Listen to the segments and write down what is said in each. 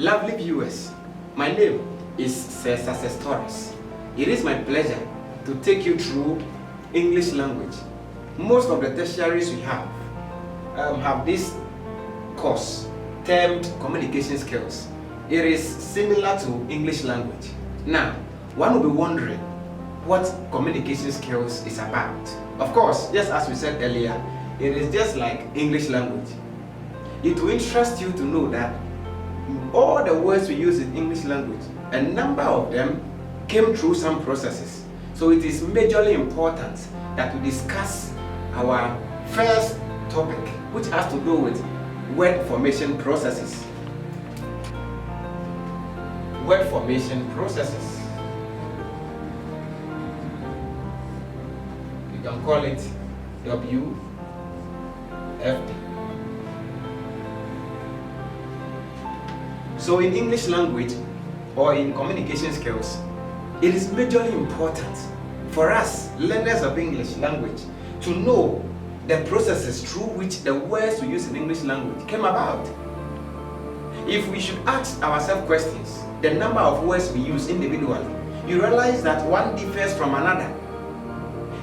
Lovely viewers, my name is Cesar Torres. It is my pleasure to take you through English language. Most of the tertiaries we have this course termed communication skills. It is similar to English language. Now, one will be wondering what communication skills is about. Of course, just as we said earlier, it is just like English language. It will interest you to know that all the words we use in English language, a number of them came through some processes. So it is majorly important that we discuss our first topic, which has to do with word formation processes. Word formation processes. You can call it WFP. So in English language or in communication skills, it is majorly important for us, learners of English language, to know the processes through which the words we use in English language came about. If we should ask ourselves questions, the number of words we use individually, you realize that one differs from another.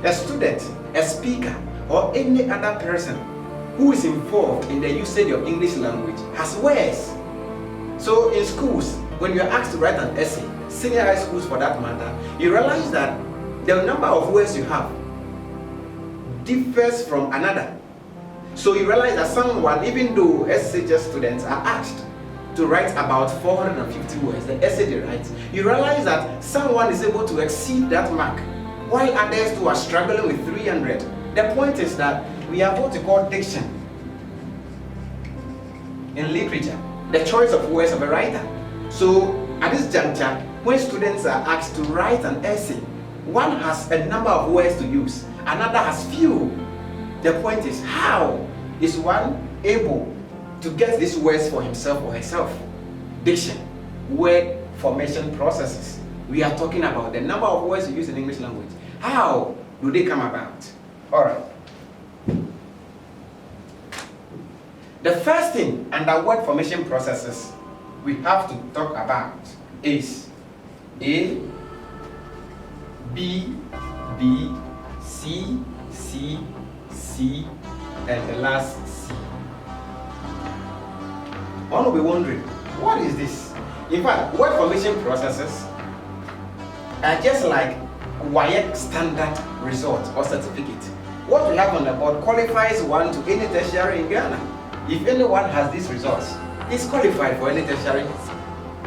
A student, a speaker, or any other person who is involved in the usage of English language has words. So in schools, when you are asked to write an essay, senior high schools for that matter, you realize that the number of words you have differs from another. So you realize that someone, even though SHS students are asked to write about 450 words, the essay they write, you realize that someone is able to exceed that mark, while others too are struggling with 300. The point is that we have what we call diction in literature, the choice of words of a writer. So at this juncture, when students are asked to write an essay, one has a number of words to use, another has few. The point is, how is one able to get these words for himself or herself? Diction, word formation processes. We are talking about the number of words we use in English language. How do they come about? All right. The first thing under word formation processes we have to talk about is A, B, B, C, C, C, and the last C. One will be wondering, what is this? In fact, word formation processes are just like WAEC standard result or certificate. What we have on the board qualifies one to any tertiary in Ghana. If anyone has these results, is qualified for any tertiary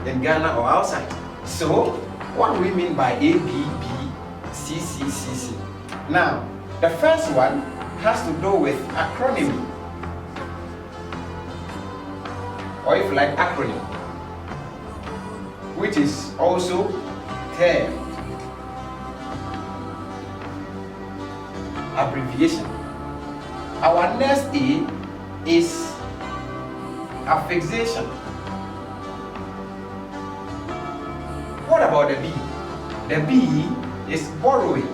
in Ghana or outside. So, what do we mean by A, B, B, C, C, C, C? Now, the first one has to do with acronym, or if you like, acronym, which is also termed abbreviation. Our next A is affixation. What about the B? The B is borrowing.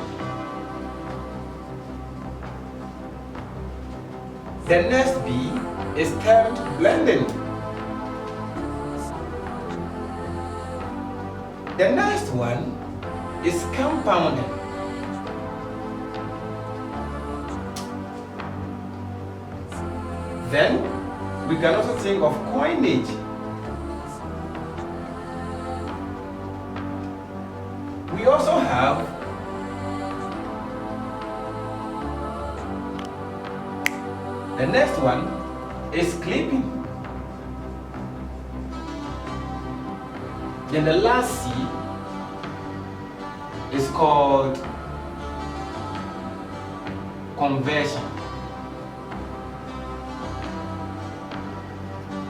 The next B is termed blending. The next one is compounding. Then we can also think of coinage. We also have the next one is clipping. Then the last C is called conversion.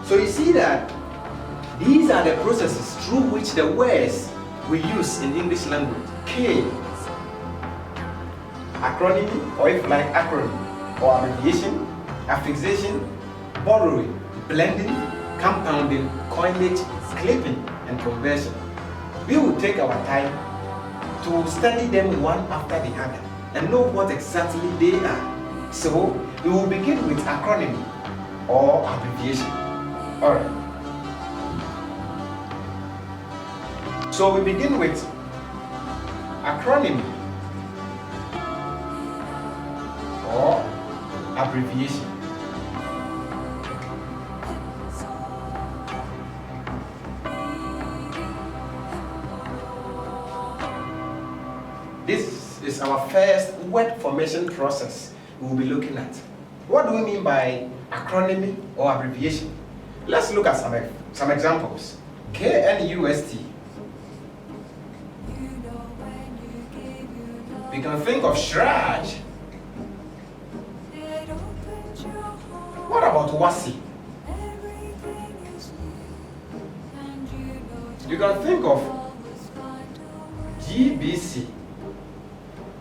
So you see that these are the processes through which the words we use in English language came. Acronym, or if like acronym, or abbreviation, affixation, borrowing, blending, compounding, coinage, clipping, and conversion. We will take our time to study them one after the other and know what exactly they are. So we will begin with acronym or abbreviation. Alright. So we begin with acronym or abbreviation. This is our first word formation process we will be looking at. What do we mean by acronym or abbreviation? Let's look at some examples. KNUST. We can think of Shraj. What about WASI? You can think of GBC.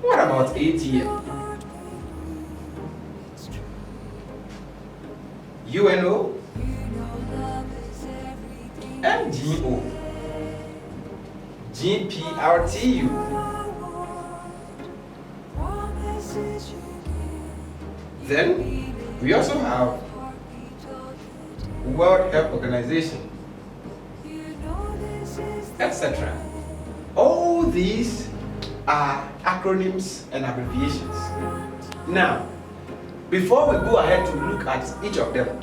What about ATM? UNO? MGO? GPRTU? Then we also have World Health Organization, etc. All these are acronyms and abbreviations. Now, before we go ahead to look at each of them,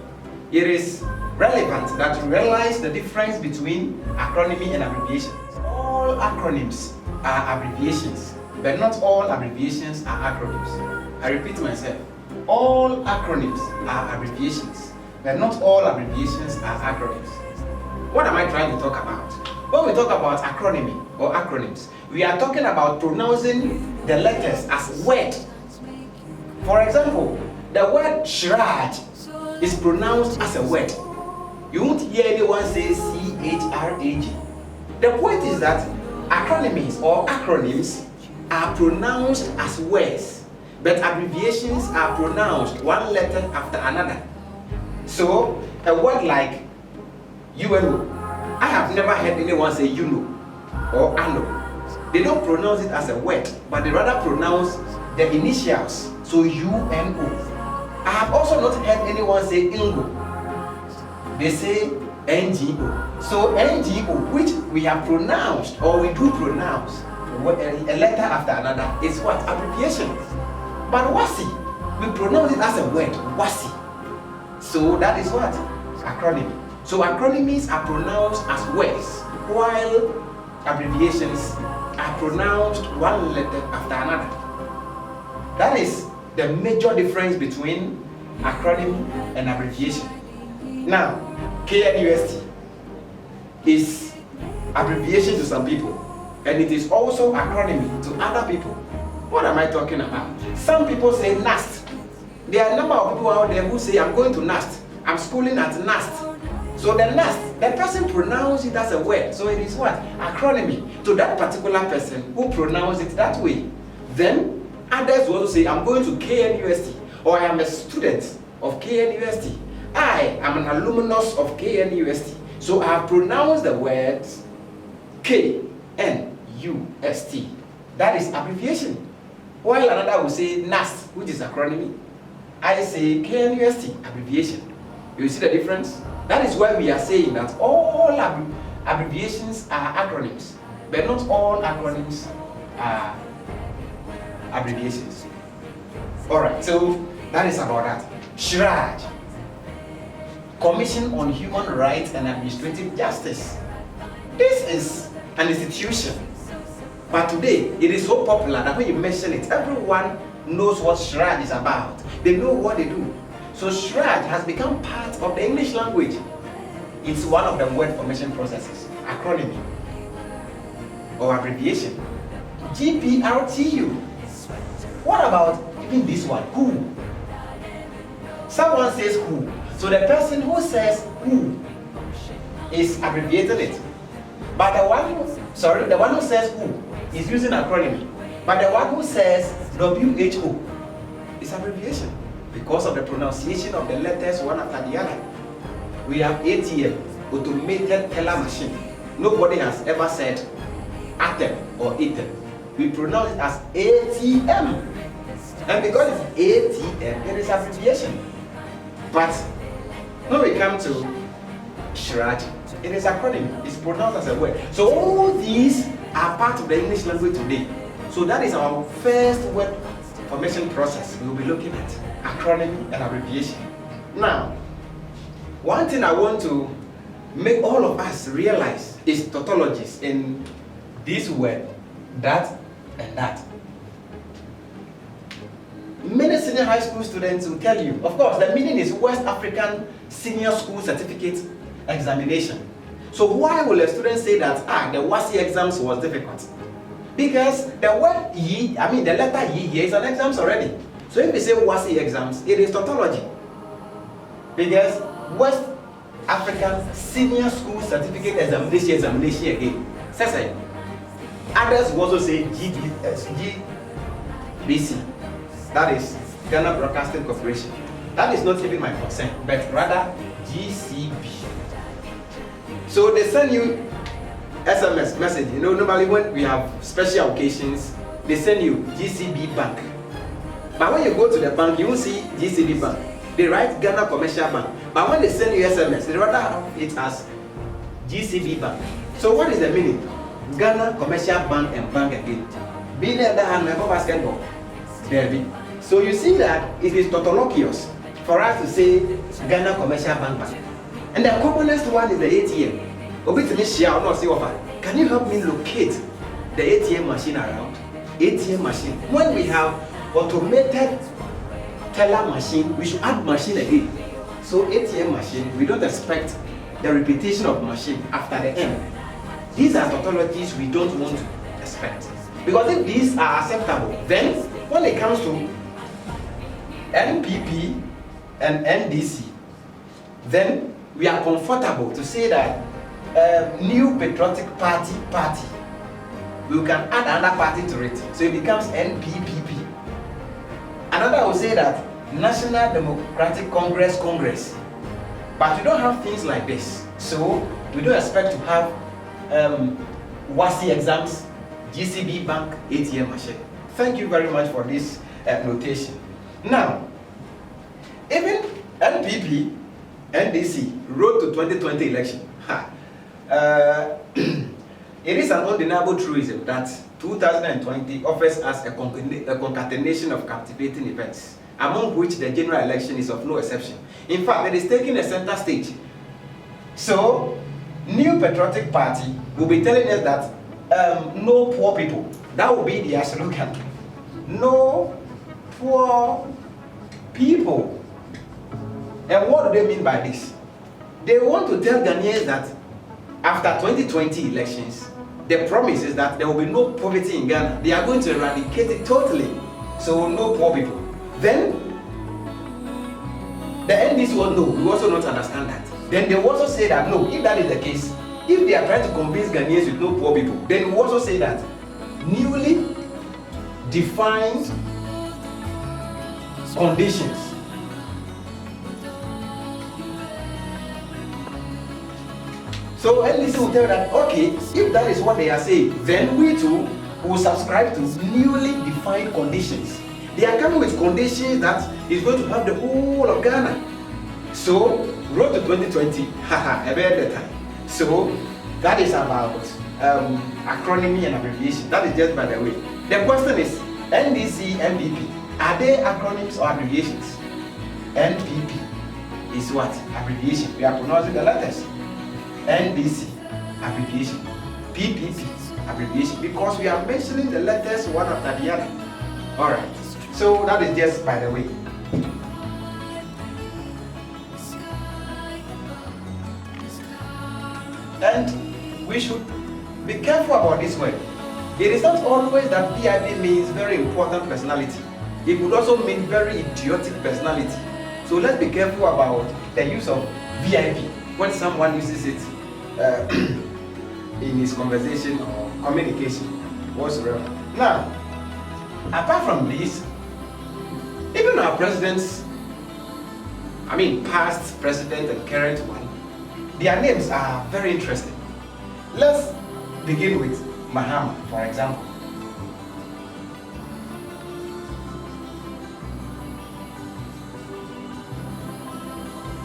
it is relevant that you realize the difference between acronym and abbreviations. All acronyms are abbreviations, but not all abbreviations are acronyms. I repeat myself. All acronyms are abbreviations, but not all abbreviations are acronyms. What am I trying to talk about? When we talk about acronym or acronyms, we are talking about pronouncing the letters as word. For example, the word Shraj is pronounced as a word. You won't hear anyone say CHRAG. The point is that acronyms or acronyms are pronounced as words, but abbreviations are pronounced one letter after another. So, a word like UNO, I have never heard anyone say UNO or ANO. They don't pronounce it as a word, but they rather pronounce the initials, so UNO. I have also not heard anyone say INGO. They say NGO. So NGO, which we have pronounced or we do pronounce a letter after another, is what? Abbreviation. But WASI, we pronounce it as a word, WASI. So that is what? Acronym. So acronyms are pronounced as words, while abbreviations are pronounced one letter after another. That is the major difference between acronym and abbreviation. Now, KNUST is abbreviation to some people, and it is also acronym to other people. What am I talking about? Some people say NAST. There are a number of people out there who say, I'm going to NAST. I'm schooling at NAST. So the NAST, the person pronounced it as a word. So it is what? Acronym to that particular person who pronounced it that way. Then others will also say, I'm going to KNUST, or I am a student of KNUST. I am an alumnus of KNUST. So I have pronounced the words KNUST. That is abbreviation. While another will say NAST, which is acronym. I say KNUST, abbreviation. You see the difference? That is why we are saying that all abbreviations are acronyms, but not all acronyms are abbreviations. Alright, so that is about that. Shraj, Commission on Human Rights and Administrative Justice. This is an institution, but today it is so popular that when you mention it, everyone knows what Shraj is about. They know what they do. So Shraj has become part of the English language. It's one of the word formation processes, acronym or abbreviation. GPRTU. What about even this one, who? Someone says who. So the person who says who is abbreviating it. But the one who says who is using acronym. But the one who says WHO is abbreviation because of the pronunciation of the letters one after the other. We have ATM, automated teller machine. Nobody has ever said ATM or ATM. We pronounce it as ATM. And because it's ATM, it is abbreviation. But when we come to Shraj, It is acronym. It's pronounced as a word. So all these are part of the English language today. So that is our first word formation process. We will be looking at acronym and abbreviation. Now, one thing I want to make all of us realize is tautologies in this word, that, and that. Many senior high school students will tell you, of course, the meaning is West African Senior School Certificate Examination. So why will a student say that the WASSCE exams was difficult? Because the word ye, the letter ye here is an exams already. So if we say WASSCE exams, it is tautology. Because West African Senior School Certificate examination again. Says others will also say GBC. That is Ghana Broadcasting Corporation. That is not even my concern, but rather GCB. So they send you SMS message. Normally when we have special occasions, they send you GCB Bank. But when you go to the bank, you won't see GCB Bank. They write Ghana Commercial Bank. But when they send you SMS, they rather have it as GCB Bank. So what is the meaning? Ghana Commercial Bank and Bank again. Being the other hand, member basketball. There. So you see that it is tautologous for us to say Ghana Commercial Bank Bank. And the commonest one is the ATM. Can you help me locate the ATM machine around? ATM machine. When we have automated teller machine, we should add machine again. So ATM machine, we don't expect the repetition of machine after the end. These are tautologies we don't want to expect. Because if these are acceptable, then when it comes to NPP and NDC, then we are comfortable to say that New Patriotic Party, we can add another party to it. So it becomes NPPP. Another will say that National Democratic Congress. But we don't have things like this. So we don't expect to have WASSCE exams, GCB Bank, ATM machine. Thank you very much for this notation. Now, even NPP, NDC, road to 2020 election. It is an undeniable truism that 2020 offers us a concatenation of captivating events, among which the general election is of no exception. In fact, it is taking a center stage. So, New Patriotic Party will be telling us that no poor people. That will be their slogan. No poor people. And what do they mean by this? They want to tell Ghanaians that after 2020 elections, the promise is that there will be no poverty in Ghana. They are going to eradicate it totally. So no poor people. Then the NDC will no, we also not understand that. Then they will also say that no, if that is the case, if they are trying to convince Ghanaians with no poor people, then we will also say that newly defined conditions. So NDC will tell that, okay, if that is what they are saying, then we too will subscribe to newly defined conditions. They are coming with conditions that is going to help the whole of Ghana. So, road to 2020, a better time. So, that is about acronym and abbreviation. That is just by the way. The question is, NDC, NPP, are they acronyms or abbreviations? NPP is what? Abbreviation. We are pronouncing the letters. NDC, abbreviation. PPP, abbreviation. Because we are mentioning the letters one after the other. Alright. So that is just by the way. And we should be careful about this word. It is not always that VIP means very important personality. It could also mean very idiotic personality. So let's be careful about the use of VIP when someone uses it in his conversation or communication whatsoever. Now, apart from this, even our presidents, past president and current one, their names are very interesting. Let's begin with Mahama, for example.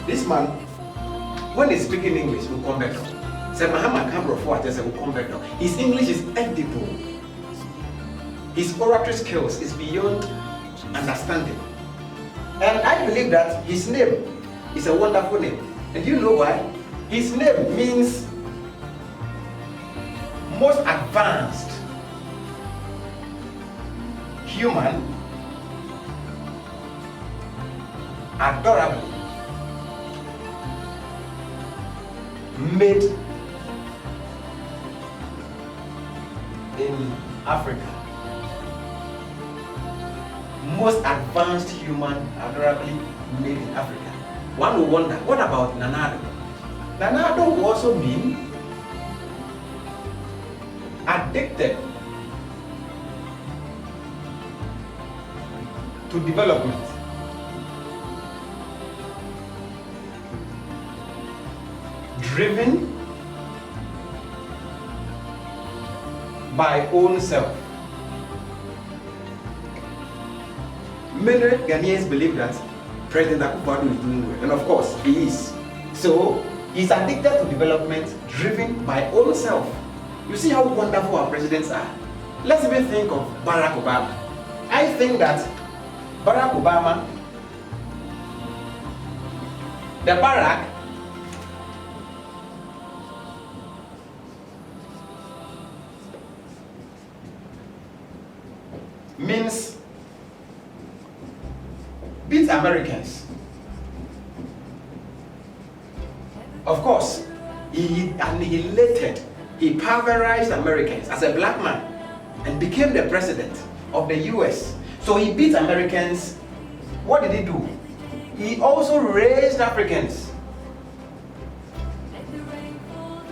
This man, when he's speaking English, will come back. Say Mahama Cambro for what will come back now. His English is edible. His oratory skills is beyond understanding. And I believe that his name is a wonderful name. And you know why? His name means most advanced human, adorable, made in Africa. Most advanced human, adorably made in Africa. One will wonder, what about Nanado? Nanado will also mean addicted to development. Driven by own self. Many Ghanaians believe that President Akufo-Addo is doing well, and of course he is. So he's addicted to development, driven by own self. You see how wonderful our presidents are. Let's even think of Barack Obama. I think that Barack Obama, the Barack means beat Americans. Of course, he annihilated, he pulverized Americans as a black man and became the president of the US. So he beat Americans. What did he do? He also raised Africans.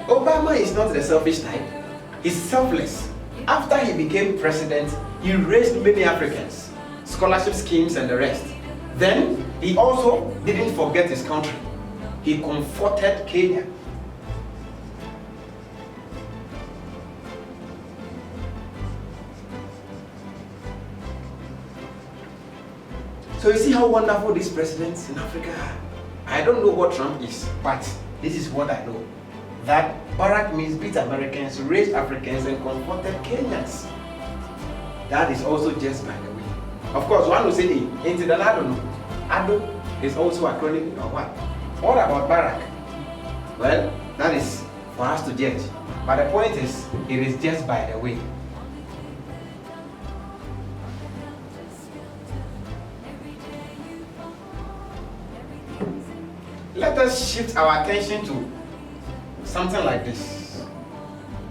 Obama is not the selfish type. He's selfless. After he became president, he raised many Africans, scholarship schemes and the rest. Then he also didn't forget his country. He comforted Kenya. So you see how wonderful these presidents in Africa are. I don't know what Trump is, but this is what I know. That Barack means beat Americans, raised Africans, and comforted Kenyans. That is also just by the way. Of course, one will say, into the I don't know. Ado is also a acronym or what? What about Barack? Well, that is for us to judge. But the point is, it is just by the way. Let us shift our attention to something like this.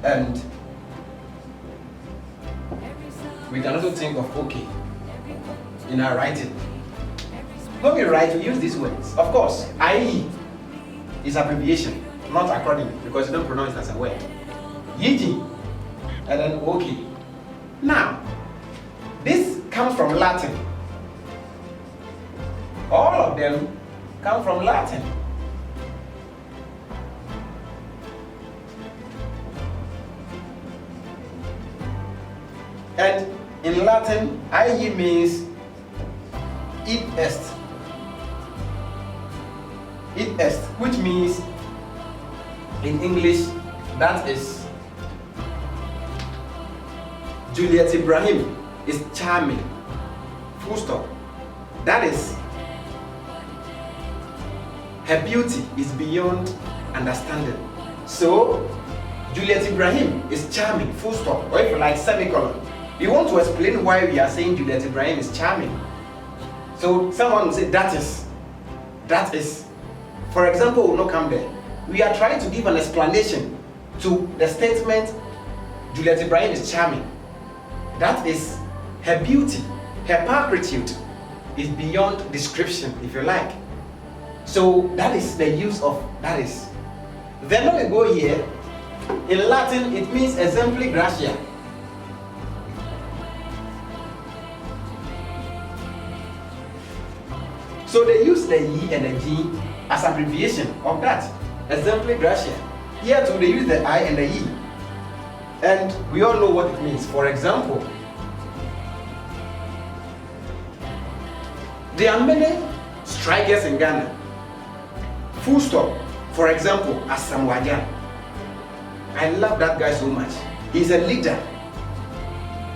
And we can also think of okay in our writing. When we write, we use these words. Of course, IE is abbreviation, not acronym, because you don't pronounce it as a word. Yiji, and then okay. Now, this comes from Latin. All of them come from Latin. And in Latin, IE means id est. Id est, which means in English, that is Juliet Ibrahim is charming. Full stop. That is, her beauty is beyond understanding. So, Juliet Ibrahim is charming. Full stop. Or if you like, semicolon. You want to explain why we are saying Juliet Ibrahim is charming. So someone will say that is. For example, will not come there. We are trying to give an explanation to the statement Juliet Ibrahim is charming. That is, her beauty, her pulchritude is beyond description, if you like. So that is the use of that is. Then when we go here, in Latin it means exempli gratia. So they use the E and the G as abbreviation of that, exempli gratia. Here too they use the I and the E. And we all know what it means. For example, there are many strikers in Ghana. Full stop. For example, Asamoah Gyan. I love that guy so much. He's a leader.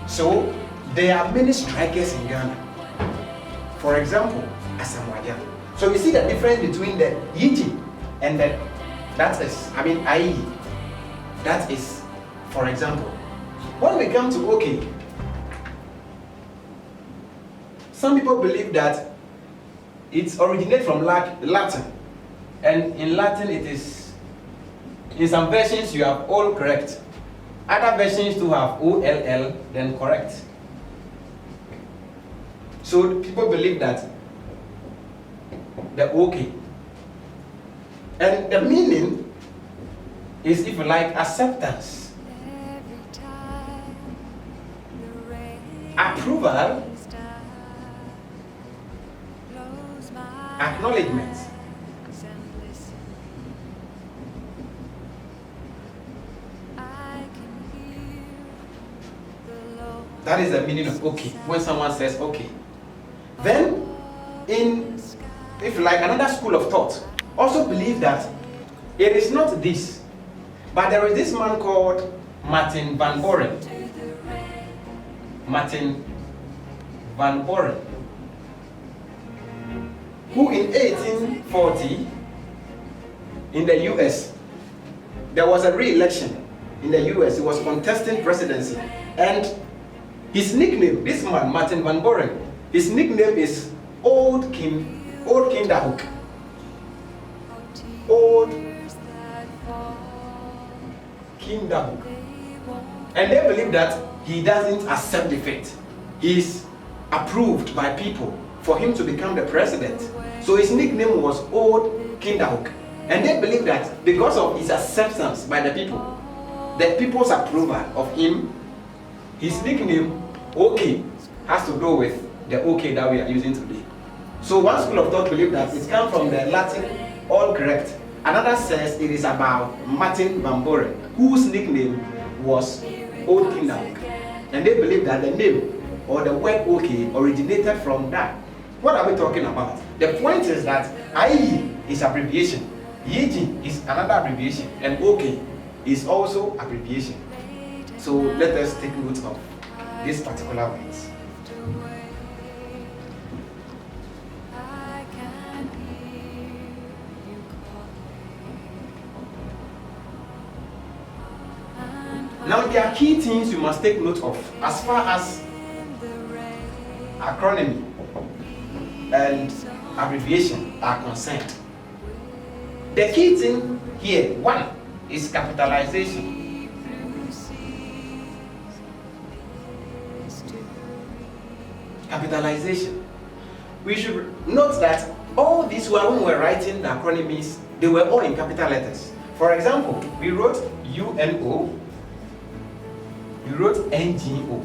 So there are many strikers in Ghana. For example, Asamoah. So you see the difference between the Yiji and the IE. That is, for example, when we come to OK, some people believe that it originates from Latin, and in Latin it is, in some versions you have all correct, other versions do have OLL, then correct. So people believe that the OK, and the meaning is, if you like, acceptance, approval, acknowledgement. That is the meaning of okay when someone says okay. Then, if you like, another school of thought also believe that it is not this, but there is this man called Martin Van Buren. Martin Van Buren, who in 1840 in the US, there was a re-election in the US. He was contesting presidency, and his nickname, this man Martin Van Buren, his nickname is Old Kinderhook. Old Kinderhook. And they believe that he doesn't accept defeat. He is approved by people for him to become the president. So his nickname was Old Kinderhook. And they believe that because of his acceptance by the people's approval of him, his nickname, OK, has to do with the OK that we are using today. So one school of thought believes that it comes from the Latin, all correct. Another says it is about Martin Van Buren, whose nickname was Old Kinderhook. And they believe that the name or the word OK originated from that. What are we talking about? The point is that IE is abbreviation, YG is another abbreviation, and OK is also abbreviation. So let us take note of these particular words. Now there are key things you must take note of as far as acronym and abbreviation are concerned. The key thing here, one, is capitalization. Capitalization. We should note that all these were, when we were writing the acronyms, they were all in capital letters. For example, we wrote UNO, we wrote NGO,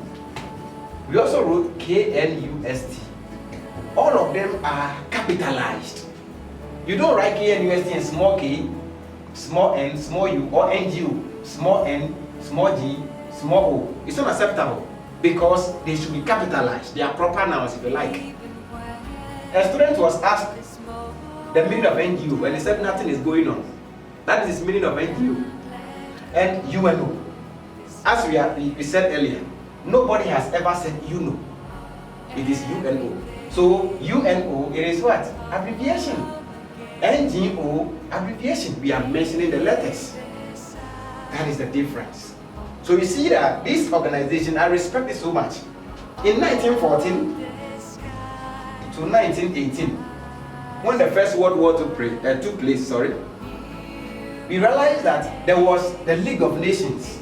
we also wrote KNUST. All of them are capitalized. You don't write KNUST in small k, small n, small u, or NGO, small n, small g, small o. It's not acceptable because they should be capitalized. They are proper nouns, if you like. A student was asked the meaning of NGO and he said nothing is going on. That is the meaning of NGO. And UNO. As we said earlier, nobody has ever said UNO. It is UNO. So UNO, it is what? Abbreviation. NGO, abbreviation. We are mentioning the letters. That is the difference. So you see that this organization, I respect it so much. In 1914 to 1918, when the First World War took place, we realized that there was the League of Nations.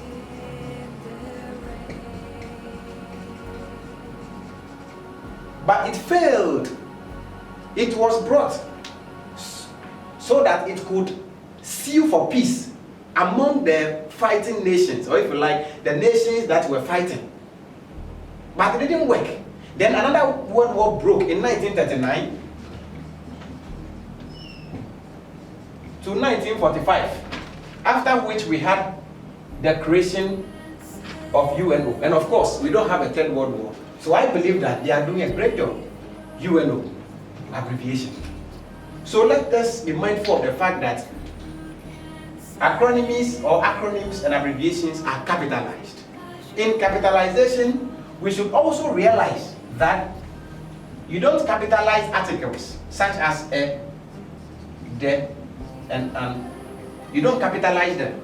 But it failed. It was brought so that it could sue for peace among the fighting nations, or if you like, the nations that were fighting. But it didn't work. Then another world war broke in 1939 to 1945, after which we had the creation of UNO. And of course, we don't have a third world war. So I believe that they are doing a great job. UNO, abbreviation. So let us be mindful of the fact that acronyms or acronyms and abbreviations are capitalized. In capitalization, we should also realize that you don't capitalize articles such as a, the, and an. You don't capitalize them.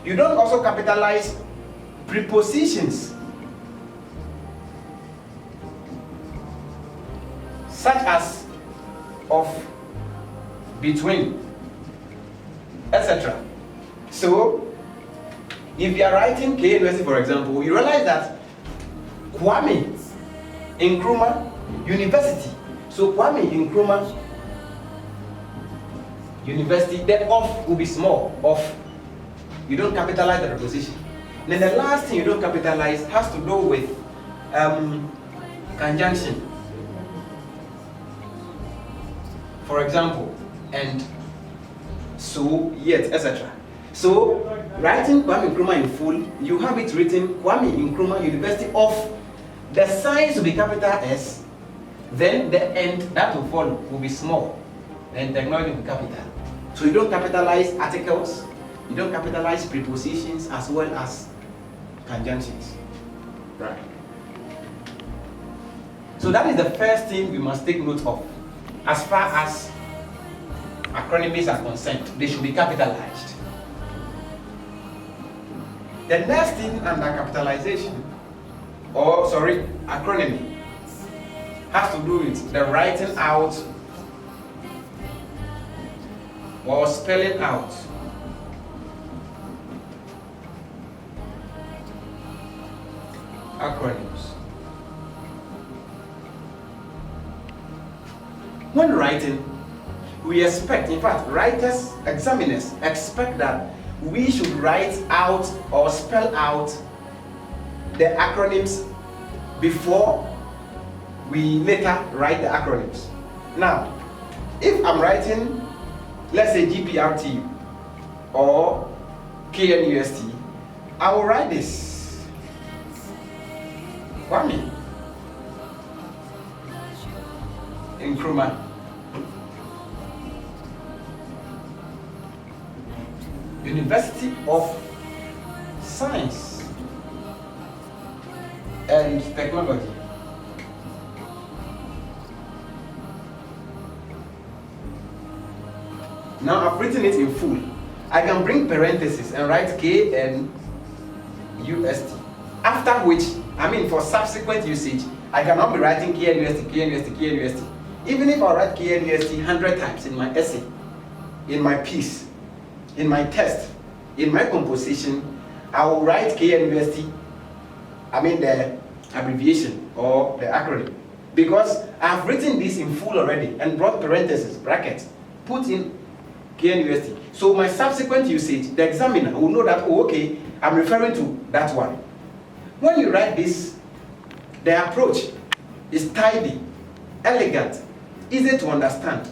You don't also capitalize prepositions such as of, between, etc. So, if you are writing KNUST, for example, you realize that Kwame Nkrumah University. So Kwame Nkrumah University, the of will be small, of. You don't capitalize the preposition. Then the last thing you don't capitalize has to do with conjunction. For example, and, so, yet, etc. So, writing Kwame Nkrumah in full, you have it written Kwame Nkrumah University of, the signs will be capital S, then the end that will follow will be small, and technology will be capital. So you don't capitalize articles, you don't capitalize prepositions as well as conjunctions. Right. So that is the first thing we must take note of. As far as acronyms are concerned, they should be capitalized. The next thing under capitalization, or sorry, acronym, has to do with the writing out or spelling out acronyms. When writing, we expect, in fact, writers, examiners expect that we should write out or spell out the acronyms before we later write the acronyms. Now, if I'm writing, let's say GPRTU or KNUST, I will write this. Kwame Nkrumah University of Science and Technology. Now I've written it in full. I can bring parentheses and write KNUST. After which, for subsequent usage, I cannot be writing KNUST. Even if I write KNUST 100 times in my essay, in my piece, in my test, in my composition, I will write KNUST, the abbreviation or the acronym. Because I've written this in full already and brought parentheses, brackets, put in KNUST. So my subsequent usage, the examiner will know that, oh, okay, I'm referring to that one. When you write this, the approach is tidy, elegant, easy to understand,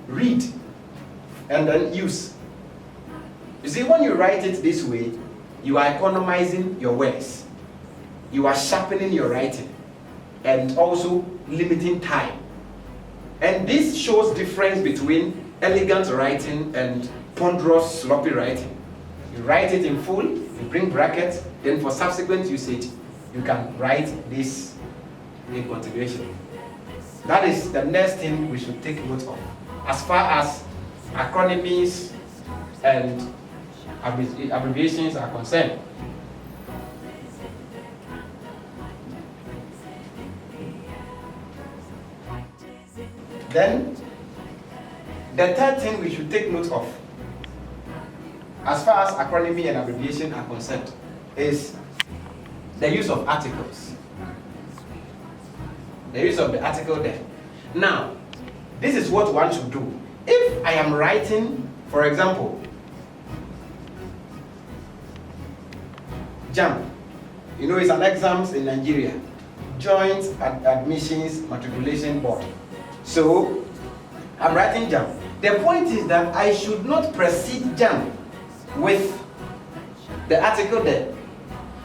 read, and then use. You see, when you write it this way, you are economizing your words. You are sharpening your writing and also limiting time. And this shows difference between elegant writing and ponderous, sloppy writing. You write it in full, you bring brackets, then for subsequent usage, you can write this in continuation. That is the next thing we should take note of. As far as acronyms and abbreviations are concerned. Then, the third thing we should take note of, as far as acronym and abbreviation are concerned, is the use of articles. The use of the article there. Now, this is what one should do. If I am writing, for example, JAMB, it's an exams in Nigeria, Joint Admissions Matriculation Board. So, I'm writing JAMB. The point is that I should not precede JAMB with the article there,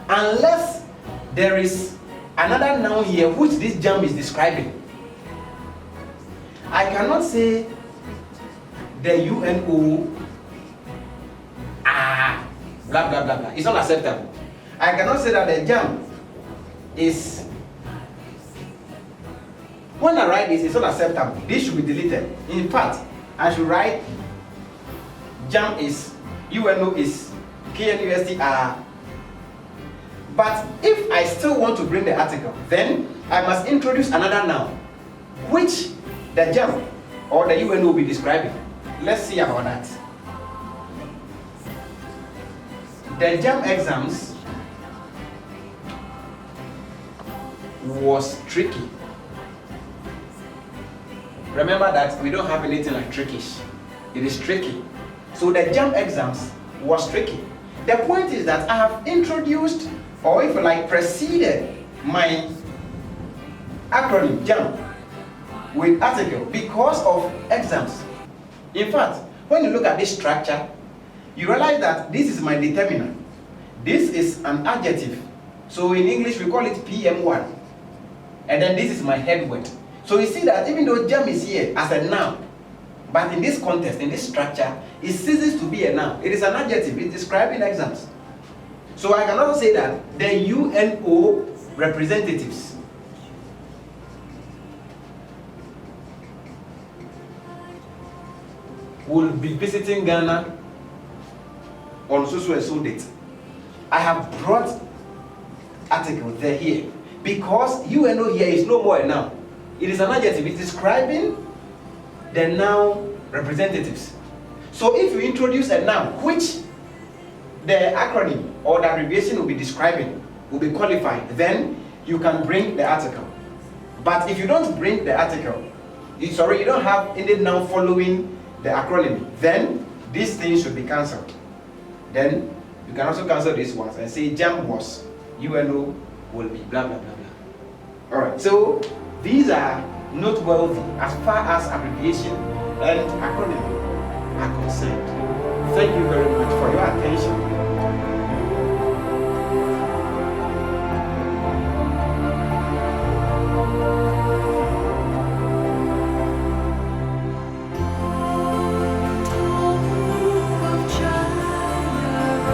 unless there is another noun here which this JAMB is describing. I cannot say the UNO blah blah blah blah. It's not acceptable. I cannot say that the jam is, when I write this, it's not acceptable. This should be deleted. In fact, I should write jam is, UNO is, KNUST are. But if I still want to bring the article, then I must introduce another noun, which the jam or the UNO will be describing. Let's see about that. The jam exams was tricky. Remember that we don't have anything like trickish. It is tricky. So the jam exams was tricky. The point is that I have introduced, or if you like, preceded my acronym jam with article because of exams. In fact, when you look at this structure, you realize that this is my determiner. This is an adjective. So in English we call it PM1. And then this is my head word. So you see that even though jam is here as a noun, but in this context, in this structure, it ceases to be a noun. It is an adjective. It's describing exams. So I can also say that the UNO representatives will be visiting Ghana on so and so date. I have brought article there here because UNO here is no more a noun. It is an adjective. It's describing the noun representatives. So if you introduce a noun which the acronym or the abbreviation will be describing, will be qualified, then you can bring the article. But if you don't bring the article, you don't have any noun following the acronym, then these things should be cancelled. Then you can also cancel these ones and say jam was, UNO will be blah blah blah blah. Alright, so these are noteworthy as far as abbreviation and acronym are concerned. Thank you very much for your attention.